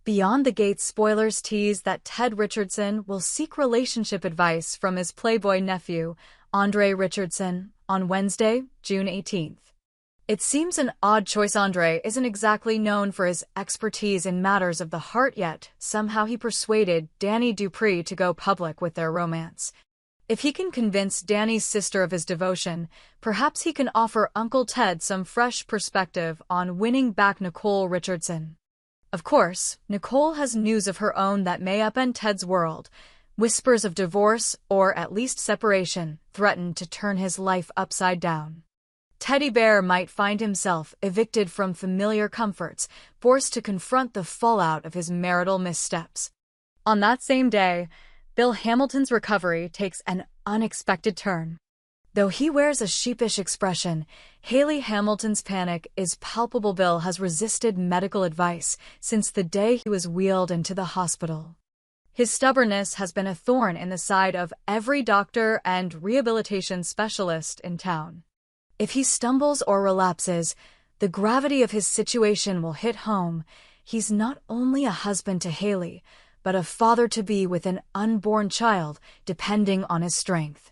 Beyond the Gates spoilers tease that Ted Richardson will seek relationship advice from his Playboy nephew, Andre Richardson, on Wednesday, June 18th. It seems an odd choice. Andre isn't exactly known for his expertise in matters of the heart, yet somehow he persuaded Danny Dupree to go public with their romance. If he can convince Danny's sister of his devotion, perhaps he can offer Uncle Ted some fresh perspective on winning back Nicole Richardson. Of course, Nicole has news of her own that may upend Ted's world. Whispers of divorce, or at least separation, threaten to turn his life upside down. Teddy Bear might find himself evicted from familiar comforts, forced to confront the fallout of his marital missteps. On that same day, Bill Hamilton's recovery takes an unexpected turn. Though he wears a sheepish expression, Haley Hamilton's panic is palpable. Bill has resisted medical advice since the day he was wheeled into the hospital. His stubbornness has been a thorn in the side of every doctor and rehabilitation specialist in town. If he stumbles or relapses, the gravity of his situation will hit home. He's not only a husband to Haley, but a father-to-be with an unborn child depending on his strength.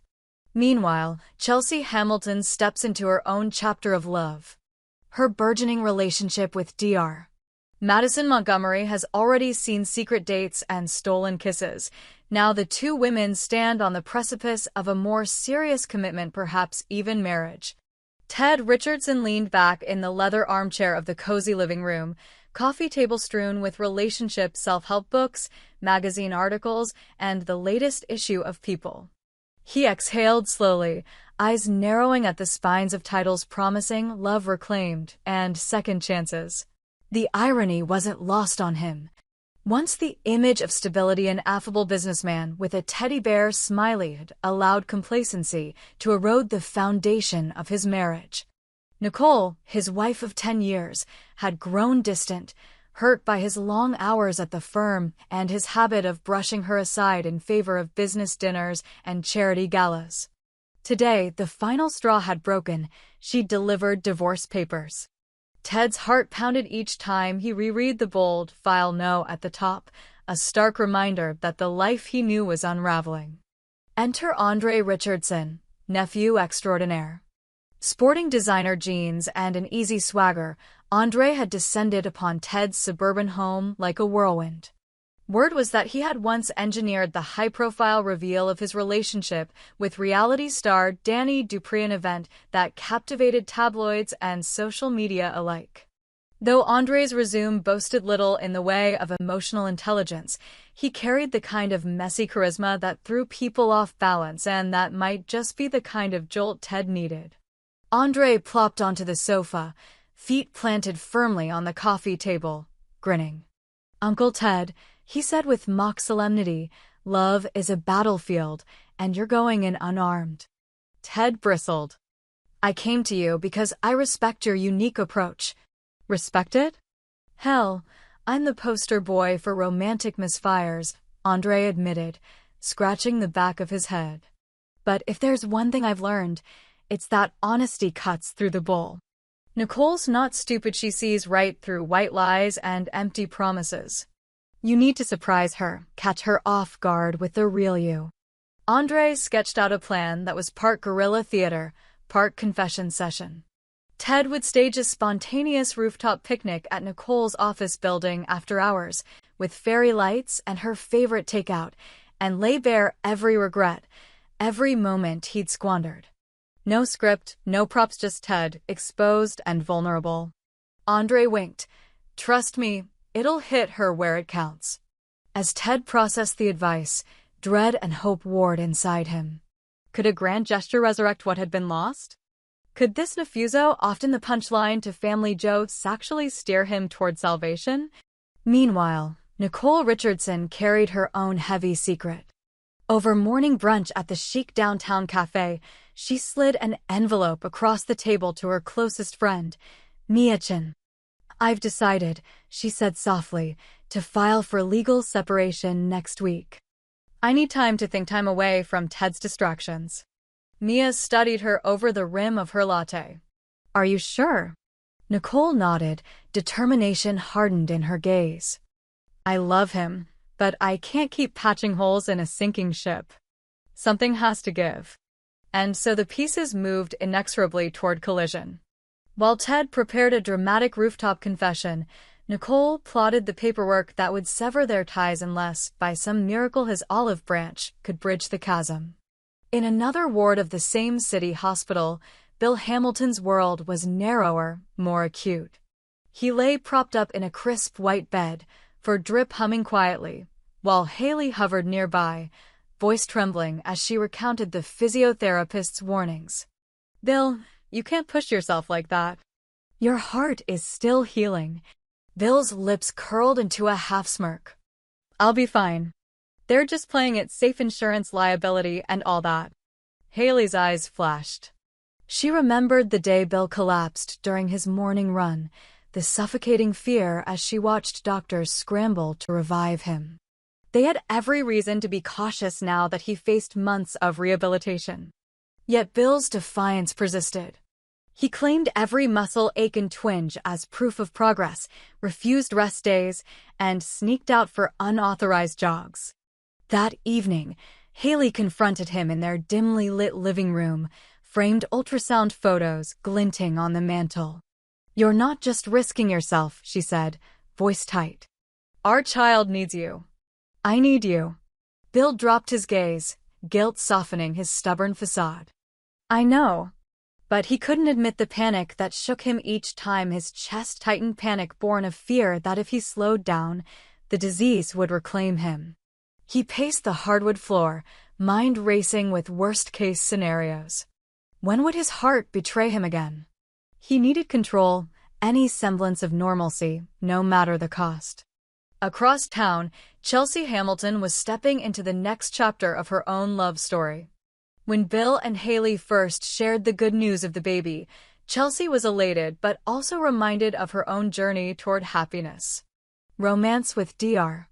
Meanwhile, Chelsea Hamilton steps into her own chapter of love. Her burgeoning relationship with Dr. Madison Montgomery has already seen secret dates and stolen kisses. Now the two women stand on the precipice of a more serious commitment, perhaps even marriage. Ted Richardson leaned back in the leather armchair of the cozy living room, coffee table strewn with relationship self-help books, magazine articles, and the latest issue of People. He exhaled slowly, eyes narrowing at the spines of titles promising Love Reclaimed and Second Chances. The irony wasn't lost on him. Once the image of stability, an affable businessman with a teddy bear smiley had allowed complacency to erode the foundation of his marriage. Nicole, his wife of 10 years, had grown distant, hurt by his long hours at the firm and his habit of brushing her aside in favor of business dinners and charity galas. Today, the final straw had broken. She delivered divorce papers. Ted's heart pounded each time he reread the bold File No at the top, a stark reminder that the life he knew was unraveling. Enter Andre Richardson, nephew extraordinaire. Sporting designer jeans and an easy swagger, Andre had descended upon Ted's suburban home like a whirlwind. Word was that he had once engineered the high-profile reveal of his relationship with reality star Danny Dupree, an event that captivated tabloids and social media alike. Though Andre's resume boasted little in the way of emotional intelligence, he carried the kind of messy charisma that threw people off balance, and that might just be the kind of jolt Ted needed. Andre plopped onto the sofa, feet planted firmly on the coffee table, grinning. "Uncle Ted," he said with mock solemnity, "love is a battlefield, and you're going in unarmed." Ted bristled. "I came to you because I respect your unique approach." "Respect it? Hell, I'm the poster boy for romantic misfires," Andre admitted, scratching the back of his head. "But if there's one thing I've learned, it's that honesty cuts through the bull. Nicole's not stupid. She sees right through white lies and empty promises. You need to surprise her, catch her off guard with the real you." Andre sketched out a plan that was part guerrilla theater, part confession session. Ted would stage a spontaneous rooftop picnic at Nicole's office building after hours, with fairy lights and her favorite takeout, and lay bare every regret, every moment he'd squandered. No script, no props, just Ted, exposed and vulnerable. Andre winked. "Trust me, it'll hit her where it counts." As Ted processed the advice, dread and hope warred inside him. Could a grand gesture resurrect what had been lost? Could this Nefuso, often the punchline to family jokes, actually steer him toward salvation? Meanwhile, Nicole Richardson carried her own heavy secret. Over morning brunch at the chic downtown cafe, she slid an envelope across the table to her closest friend, Mia Chin. "I've decided," she said softly, "to file for legal separation next week. I need time to think, time away from Ted's distractions." Mia studied her over the rim of her latte. "Are you sure?" Nicole nodded, determination hardened in her gaze. I love him, but I can't keep patching holes in a sinking ship. Something has to give. And so the pieces moved inexorably toward collision. While Ted prepared a dramatic rooftop confession, Nicole plotted the paperwork that would sever their ties unless, by some miracle, his olive branch could bridge the chasm. In another ward of the same city hospital, Bill Hamilton's world was narrower, more acute. He lay propped up in a crisp white bed, for drip humming quietly, while Haley hovered nearby, voice trembling as she recounted the physiotherapist's warnings. Bill, you can't push yourself like that. Your heart is still healing. Bill's lips curled into a half-smirk. I'll be fine. They're just playing at safe insurance liability and all that. Haley's eyes flashed. She remembered the day Bill collapsed during his morning run, the suffocating fear as she watched doctors scramble to revive him. They had every reason to be cautious now that he faced months of rehabilitation. Yet Bill's defiance persisted. He claimed every muscle ache and twinge as proof of progress, refused rest days, and sneaked out for unauthorized jogs. That evening, Haley confronted him in their dimly lit living room, framed ultrasound photos glinting on the mantel. You're not just risking yourself, she said, voice tight. Our child needs you. I need you. Bill dropped his gaze, guilt softening his stubborn facade. I know. But he couldn't admit the panic that shook him each time his chest tightened, panic born of fear that if he slowed down, the disease would reclaim him. He paced the hardwood floor, mind racing with worst-case scenarios. When would his heart betray him again? He needed control, any semblance of normalcy, no matter the cost. Across town, Chelsea Hamilton was stepping into the next chapter of her own love story. When Bill and Haley first shared the good news of the baby, Chelsea was elated but also reminded of her own journey toward happiness. Romance with Dr.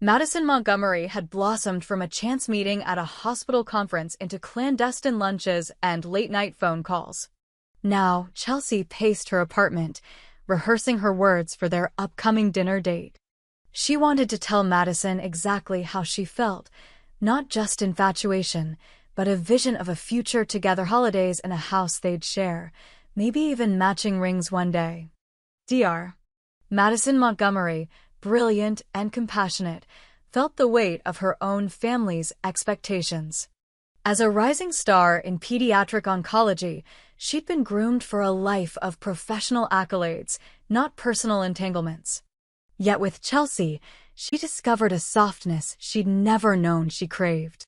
Madison Montgomery had blossomed from a chance meeting at a hospital conference into clandestine lunches and late-night phone calls. Now, Chelsea paced her apartment, rehearsing her words for their upcoming dinner date. She wanted to tell Madison exactly how she felt, not just infatuation, but a vision of a future together, holidays in a house they'd share, maybe even matching rings one day. Dr. Madison Montgomery, brilliant and compassionate, felt the weight of her own family's expectations. As a rising star in pediatric oncology, she'd been groomed for a life of professional accolades, not personal entanglements. Yet with Chelsea, she discovered a softness she'd never known she craved.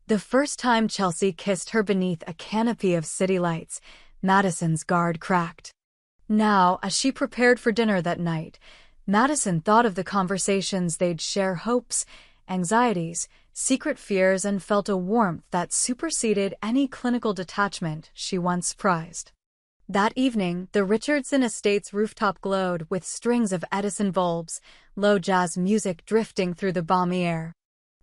The first time Chelsea kissed her beneath a canopy of city lights, Madison's guard cracked. Now, as she prepared for dinner that night, Madison thought of the conversations they'd share, hopes, anxieties, secret fears, and felt a warmth that superseded any clinical detachment she once prized. That evening, the Richardson estate's rooftop glowed with strings of Edison bulbs, low jazz music drifting through the balmy air.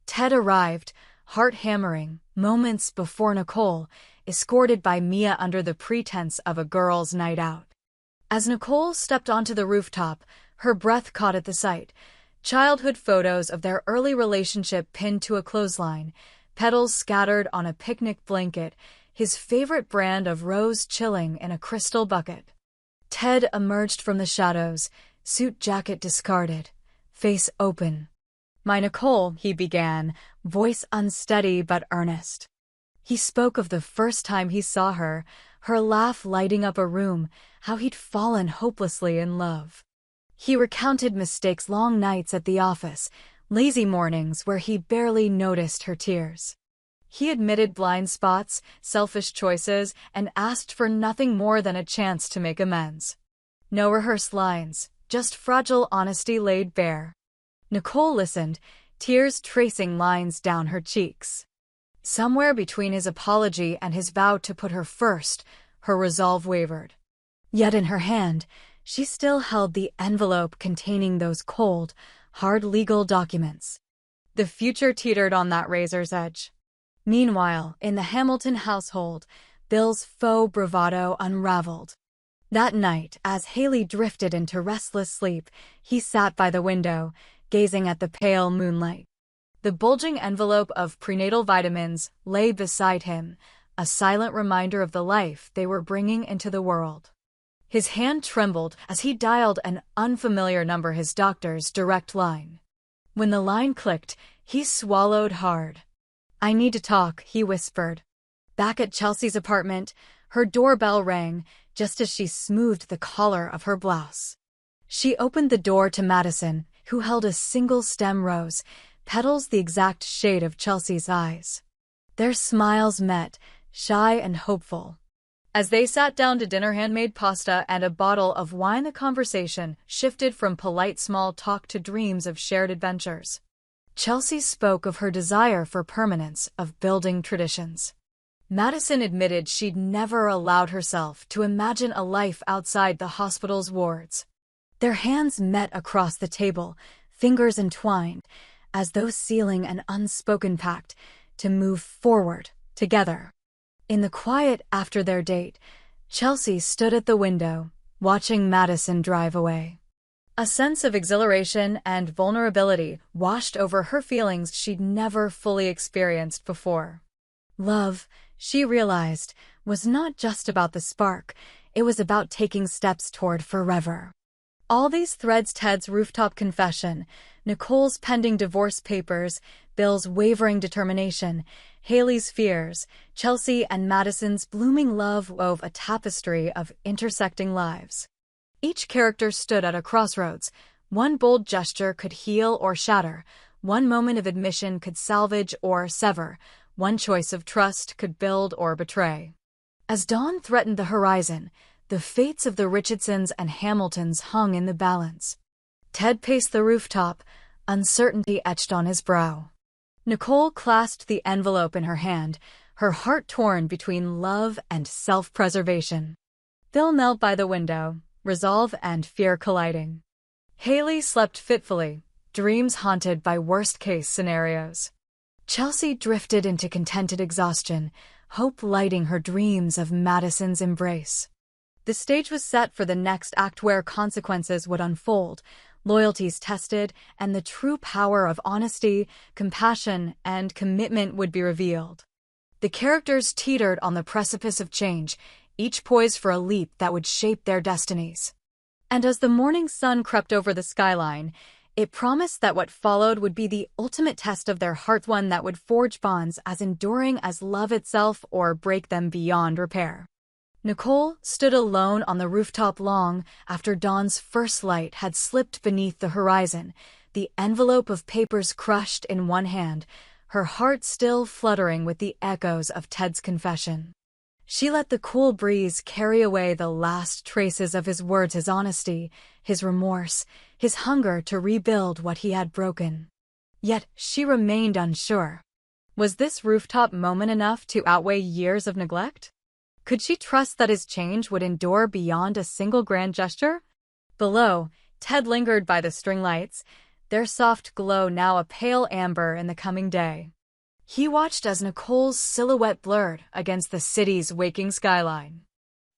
Ted arrived, heart hammering, moments before Nicole, escorted by Mia under the pretense of a girls' night out. As Nicole stepped onto the rooftop, her breath caught at the sight. Childhood photos of their early relationship pinned to a clothesline, petals scattered on a picnic blanket, his favorite brand of rose chilling in a crystal bucket. Ted emerged from the shadows, suit jacket discarded, face open. My Nicole, he began, voice unsteady but earnest. He spoke of the first time he saw her, her laugh lighting up a room, how he'd fallen hopelessly in love. He recounted mistakes, long nights at the office, lazy mornings where he barely noticed her tears. He admitted blind spots, selfish choices, and asked for nothing more than a chance to make amends. No rehearsed lines, just fragile honesty laid bare. Nicole listened, tears tracing lines down her cheeks. Somewhere between his apology and his vow to put her first, her resolve wavered. Yet in her hand, she still held the envelope containing those cold, hard legal documents. The future teetered on that razor's edge. Meanwhile, in the Hamilton household, Bill's faux bravado unraveled. That night, as Haley drifted into restless sleep, he sat by the window, gazing at the pale moonlight. The bulging envelope of prenatal vitamins lay beside him, a silent reminder of the life they were bringing into the world. His hand trembled as he dialed an unfamiliar number, his doctor's direct line. When the line clicked, he swallowed hard. "I need to talk," he whispered. Back at Chelsea's apartment, her doorbell rang just as she smoothed the collar of her blouse. She opened the door to Madison, who held a single-stem rose, petals the exact shade of Chelsea's eyes. Their smiles met, shy and hopeful. As they sat down to dinner, handmade pasta and a bottle of wine, the conversation shifted from polite small talk to dreams of shared adventures. Chelsea spoke of her desire for permanence, of building traditions. Madison admitted she'd never allowed herself to imagine a life outside the hospital's wards. Their hands met across the table, fingers entwined, as though sealing an unspoken pact to move forward together. In the quiet after their date, Chelsea stood at the window, watching Madison drive away. A sense of exhilaration and vulnerability washed over her, feelings she'd never fully experienced before. Love, she realized, was not just about the spark, it was about taking steps toward forever. All these threads: Ted's rooftop confession, Nicole's pending divorce papers, Bill's wavering determination, Haley's fears, Chelsea and Madison's blooming love wove a tapestry of intersecting lives. Each character stood at a crossroads. One bold gesture could heal or shatter, one moment of admission could salvage or sever, one choice of trust could build or betray. As dawn threatened the horizon, the fates of the Richardsons and Hamiltons hung in the balance. Ted paced the rooftop, uncertainty etched on his brow. Nicole clasped the envelope in her hand, her heart torn between love and self-preservation. Bill knelt by the window, resolve and fear colliding. Haley slept fitfully, dreams haunted by worst-case scenarios. Chelsea drifted into contented exhaustion, hope lighting her dreams of Madison's embrace. The stage was set for the next act, where consequences would unfold, loyalties tested, and the true power of honesty, compassion, and commitment would be revealed. The characters teetered on the precipice of change, each poised for a leap that would shape their destinies. And as the morning sun crept over the skyline, it promised that what followed would be the ultimate test of their hearts, one that would forge bonds as enduring as love itself or break them beyond repair. Nicole stood alone on the rooftop long after dawn's first light had slipped beneath the horizon, the envelope of papers crushed in one hand, her heart still fluttering with the echoes of Ted's confession. She let the cool breeze carry away the last traces of his words, his honesty, his remorse, his hunger to rebuild what he had broken. Yet she remained unsure. Was this rooftop moment enough to outweigh years of neglect? Could she trust that his change would endure beyond a single grand gesture? Below, Ted lingered by the string lights, their soft glow now a pale amber in the coming day. He watched as Nicole's silhouette blurred against the city's waking skyline.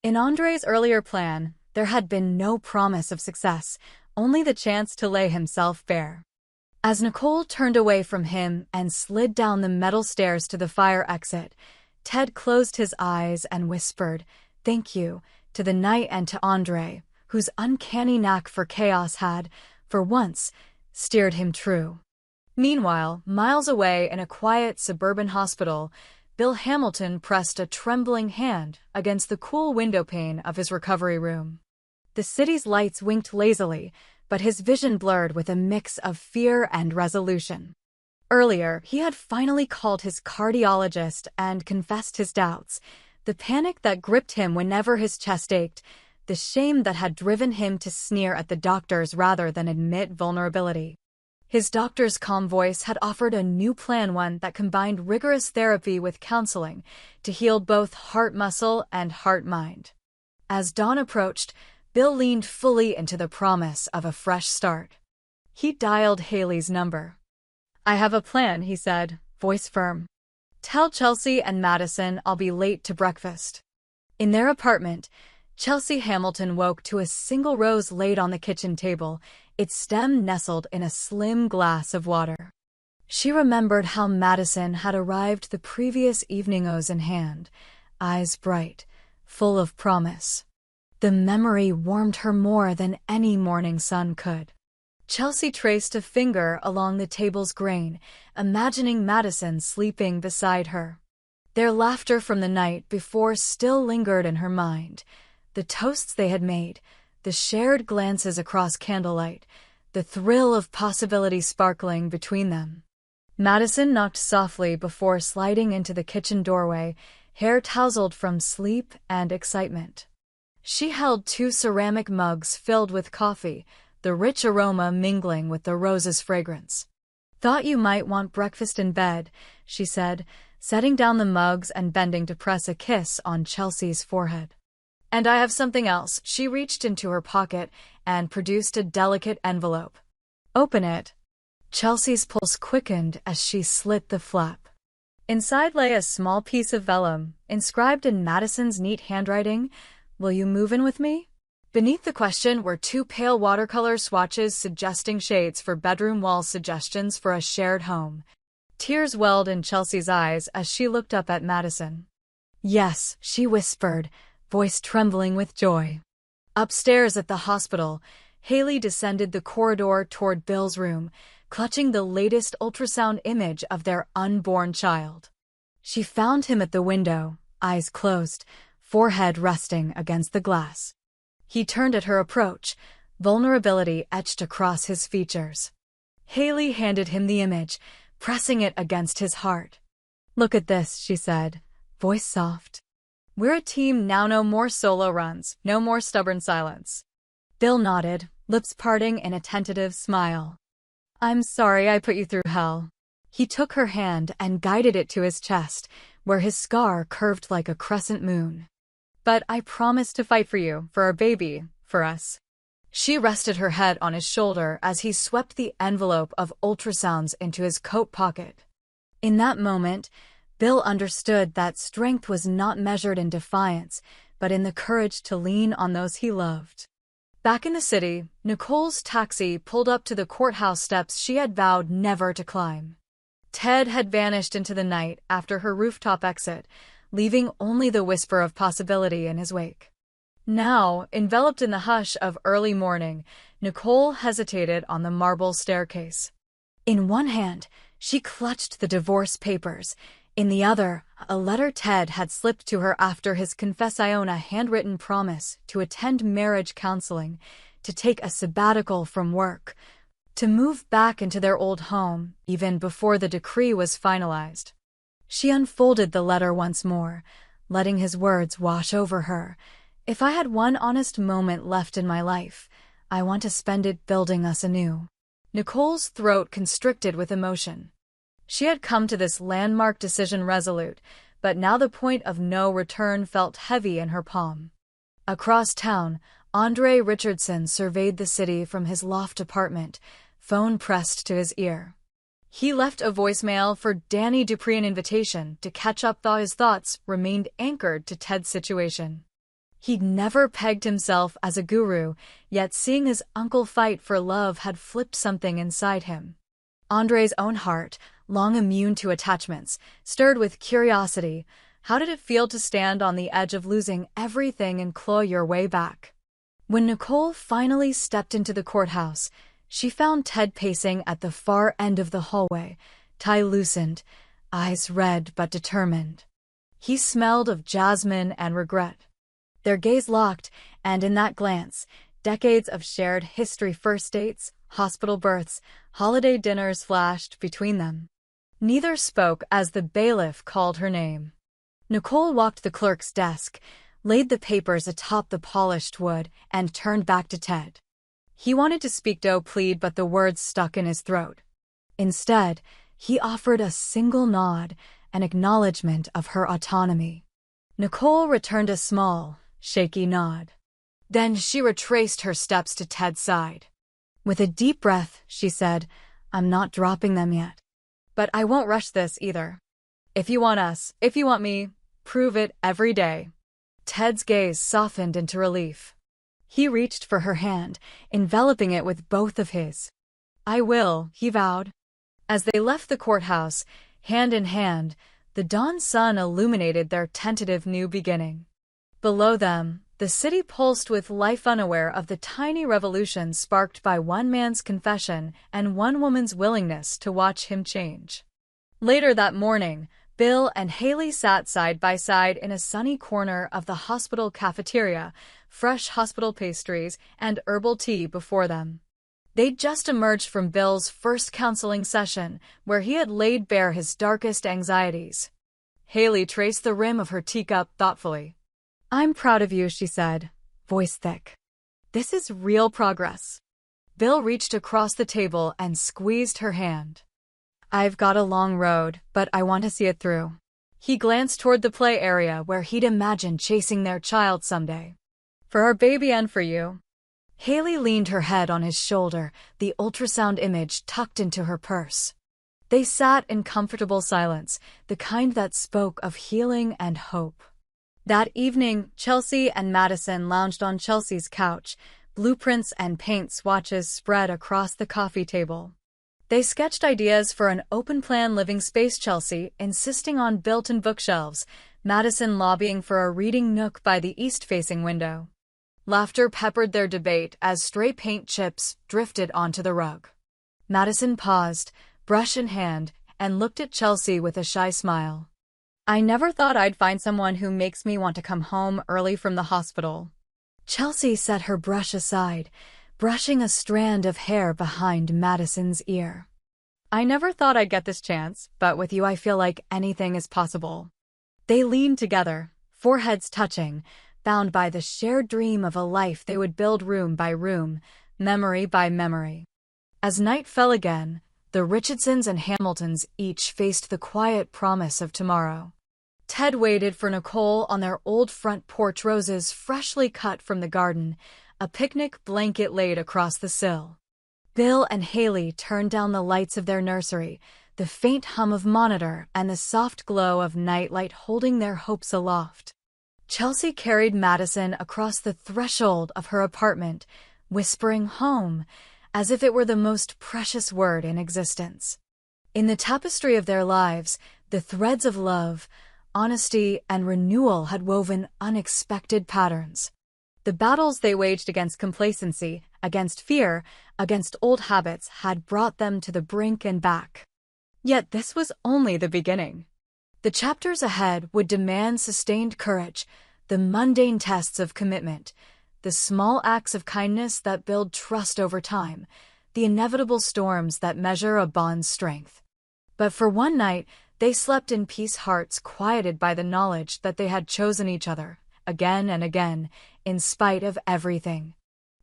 In Andre's earlier plan, there had been no promise of success, only the chance to lay himself bare. As Nicole turned away from him and slid down the metal stairs to the fire exit, Ted closed his eyes and whispered, "Thank you," to the night and to Andre, whose uncanny knack for chaos had, for once, steered him true. Meanwhile, miles away in a quiet suburban hospital, Bill Hamilton pressed a trembling hand against the cool windowpane of his recovery room. The city's lights winked lazily, but his vision blurred with a mix of fear and resolution. Earlier, he had finally called his cardiologist and confessed his doubts, the panic that gripped him whenever his chest ached, the shame that had driven him to sneer at the doctors rather than admit vulnerability. His doctor's calm voice had offered a new plan, one that combined rigorous therapy with counseling to heal both heart muscle and heart-mind. As dawn approached, Bill leaned fully into the promise of a fresh start. He dialed Haley's number. "I have a plan," he said, voice firm. "Tell Chelsea and Madison I'll be late to breakfast." In their apartment, Chelsea Hamilton woke to a single rose laid on the kitchen table, its stem nestled in a slim glass of water. She remembered how Madison had arrived the previous evening, nose in hand, eyes bright, full of promise. The memory warmed her more than any morning sun could. Chelsea traced a finger along the table's grain, imagining Madison sleeping beside her. Their laughter from the night before still lingered in her mind. The toasts they had made, the shared glances across candlelight, the thrill of possibility sparkling between them. Madison knocked softly before sliding into the kitchen doorway, hair tousled from sleep and excitement. She held 2 ceramic mugs filled with coffee, the rich aroma mingling with the rose's fragrance. "Thought you might want breakfast in bed," she said, setting down the mugs and bending to press a kiss on Chelsea's forehead. "And I have something else." She reached into her pocket and produced a delicate envelope. "Open it." Chelsea's pulse quickened as she slit the flap. Inside lay a small piece of vellum, inscribed in Madison's neat handwriting, "Will you move in with me?" Beneath the question were 2 pale watercolor swatches suggesting shades for bedroom walls, suggestions for a shared home. Tears welled in Chelsea's eyes as she looked up at Madison. "Yes," she whispered, voice trembling with joy. Upstairs at the hospital, Haley descended the corridor toward Bill's room, clutching the latest ultrasound image of their unborn child. She found him at the window, eyes closed, forehead resting against the glass. He turned at her approach, vulnerability etched across his features. Haley handed him the image, pressing it against his heart. "Look at this," she said, voice soft. "We're a team now, no more solo runs, no more stubborn silence." Bill nodded, lips parting in a tentative smile. "I'm sorry I put you through hell." He took her hand and guided it to his chest, where his scar curved like a crescent moon. "But I promise to fight for you, for our baby, for us." She rested her head on his shoulder as he swept the envelope of ultrasounds into his coat pocket. In that moment, Bill understood that strength was not measured in defiance, but in the courage to lean on those he loved. Back in the city, Nicole's taxi pulled up to the courthouse steps she had vowed never to climb. Ted had vanished into the night after her rooftop exit, leaving only the whisper of possibility in his wake. Now, enveloped in the hush of early morning, Nicole hesitated on the marble staircase. In one hand, she clutched the divorce papers. In the other, a letter Ted had slipped to her after his confession, a handwritten promise to attend marriage counseling, to take a sabbatical from work, to move back into their old home, even before the decree was finalized. She unfolded the letter once more, letting his words wash over her. "If I had one honest moment left in my life, I want to spend it building us anew." Nicole's throat constricted with emotion. She had come to this landmark decision resolute, but now the point of no return felt heavy in her palm. Across town, Andre Richardson surveyed the city from his loft apartment, phone pressed to his ear. He left a voicemail for Danny Dupree, an invitation to catch up, though his thoughts remained anchored to Ted's situation. He'd never pegged himself as a guru, yet seeing his uncle fight for love had flipped something inside him. Andre's own heart, long immune to attachments, stirred with curiosity. How did it feel to stand on the edge of losing everything and claw your way back? When Nicole finally stepped into the courthouse, she found Ted pacing at the far end of the hallway, tie loosened, eyes red but determined. He smelled of jasmine and regret. Their gaze locked, and in that glance, decades of shared history, first dates, hospital births, holiday dinners flashed between them. Neither spoke as the bailiff called her name. Nicole walked the clerk's desk, laid the papers atop the polished wood, and turned back to Ted. He wanted to speak to plead, but the words stuck in his throat. Instead, he offered a single nod, an acknowledgement of her autonomy. Nicole returned a small, shaky nod. Then she retraced her steps to Ted's side. With a deep breath, she said, "I'm not dropping them yet. But I won't rush this either. If you want us, if you want me, prove it every day." Ted's gaze softened into relief. He reached for her hand, enveloping it with both of his. "I will," he vowed. As they left the courthouse, hand in hand, the dawn sun illuminated their tentative new beginning. Below them, the city pulsed with life, unaware of the tiny revolution sparked by one man's confession and one woman's willingness to watch him change. Later that morning, Bill and Haley sat side by side in a sunny corner of the hospital cafeteria, fresh hospital pastries and herbal tea before them. They'd just emerged from Bill's first counseling session, where he had laid bare his darkest anxieties. Haley traced the rim of her teacup thoughtfully. "I'm proud of you," she said, voice thick. "This is real progress." Bill reached across the table and squeezed her hand. "I've got a long road, but I want to see it through." He glanced toward the play area where he'd imagined chasing their child someday. "For our baby and for you." Haley leaned her head on his shoulder, the ultrasound image tucked into her purse. They sat in comfortable silence, the kind that spoke of healing and hope. That evening, Chelsea and Madison lounged on Chelsea's couch, blueprints and paint swatches spread across the coffee table. They sketched ideas for an open-plan living space, Chelsea insisting on built-in bookshelves, Madison lobbying for a reading nook by the east-facing window. Laughter peppered their debate as stray paint chips drifted onto the rug. Madison paused, brush in hand, and looked at Chelsea with a shy smile. "I never thought I'd find someone who makes me want to come home early from the hospital." Chelsea set her brush aside, brushing a strand of hair behind Madison's ear. "I never thought I'd get this chance, but with you I feel like anything is possible." They leaned together, foreheads touching, bound by the shared dream of a life they would build room by room, memory by memory. As night fell again, the Richardsons and Hamiltons each faced the quiet promise of tomorrow. Ted waited for Nicole on their old front porch, roses freshly cut from the garden, a picnic blanket laid across the sill. Bill and Haley turned down the lights of their nursery, the faint hum of monitor and the soft glow of nightlight holding their hopes aloft. Chelsea carried Madison across the threshold of her apartment, whispering "home," as if it were the most precious word in existence. In the tapestry of their lives, the threads of love, honesty, and renewal had woven unexpected patterns. The battles they waged against complacency, against fear, against old habits had brought them to the brink and back. Yet this was only the beginning. The chapters ahead would demand sustained courage, the mundane tests of commitment, the small acts of kindness that build trust over time, the inevitable storms that measure a bond's strength. But for one night, they slept in peace, hearts quieted by the knowledge that they had chosen each other, again and again, in spite of everything.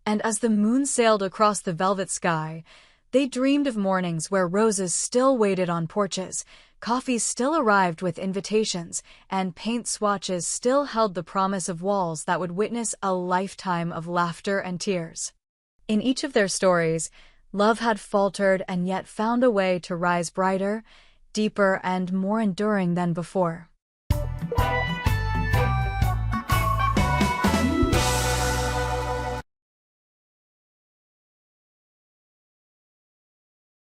And as the moon sailed across the velvet sky, they dreamed of mornings where roses still waited on porches, coffee still arrived with invitations, and paint swatches still held the promise of walls that would witness a lifetime of laughter and tears. In each of their stories, love had faltered and yet found a way to rise brighter, deeper, and more enduring than before.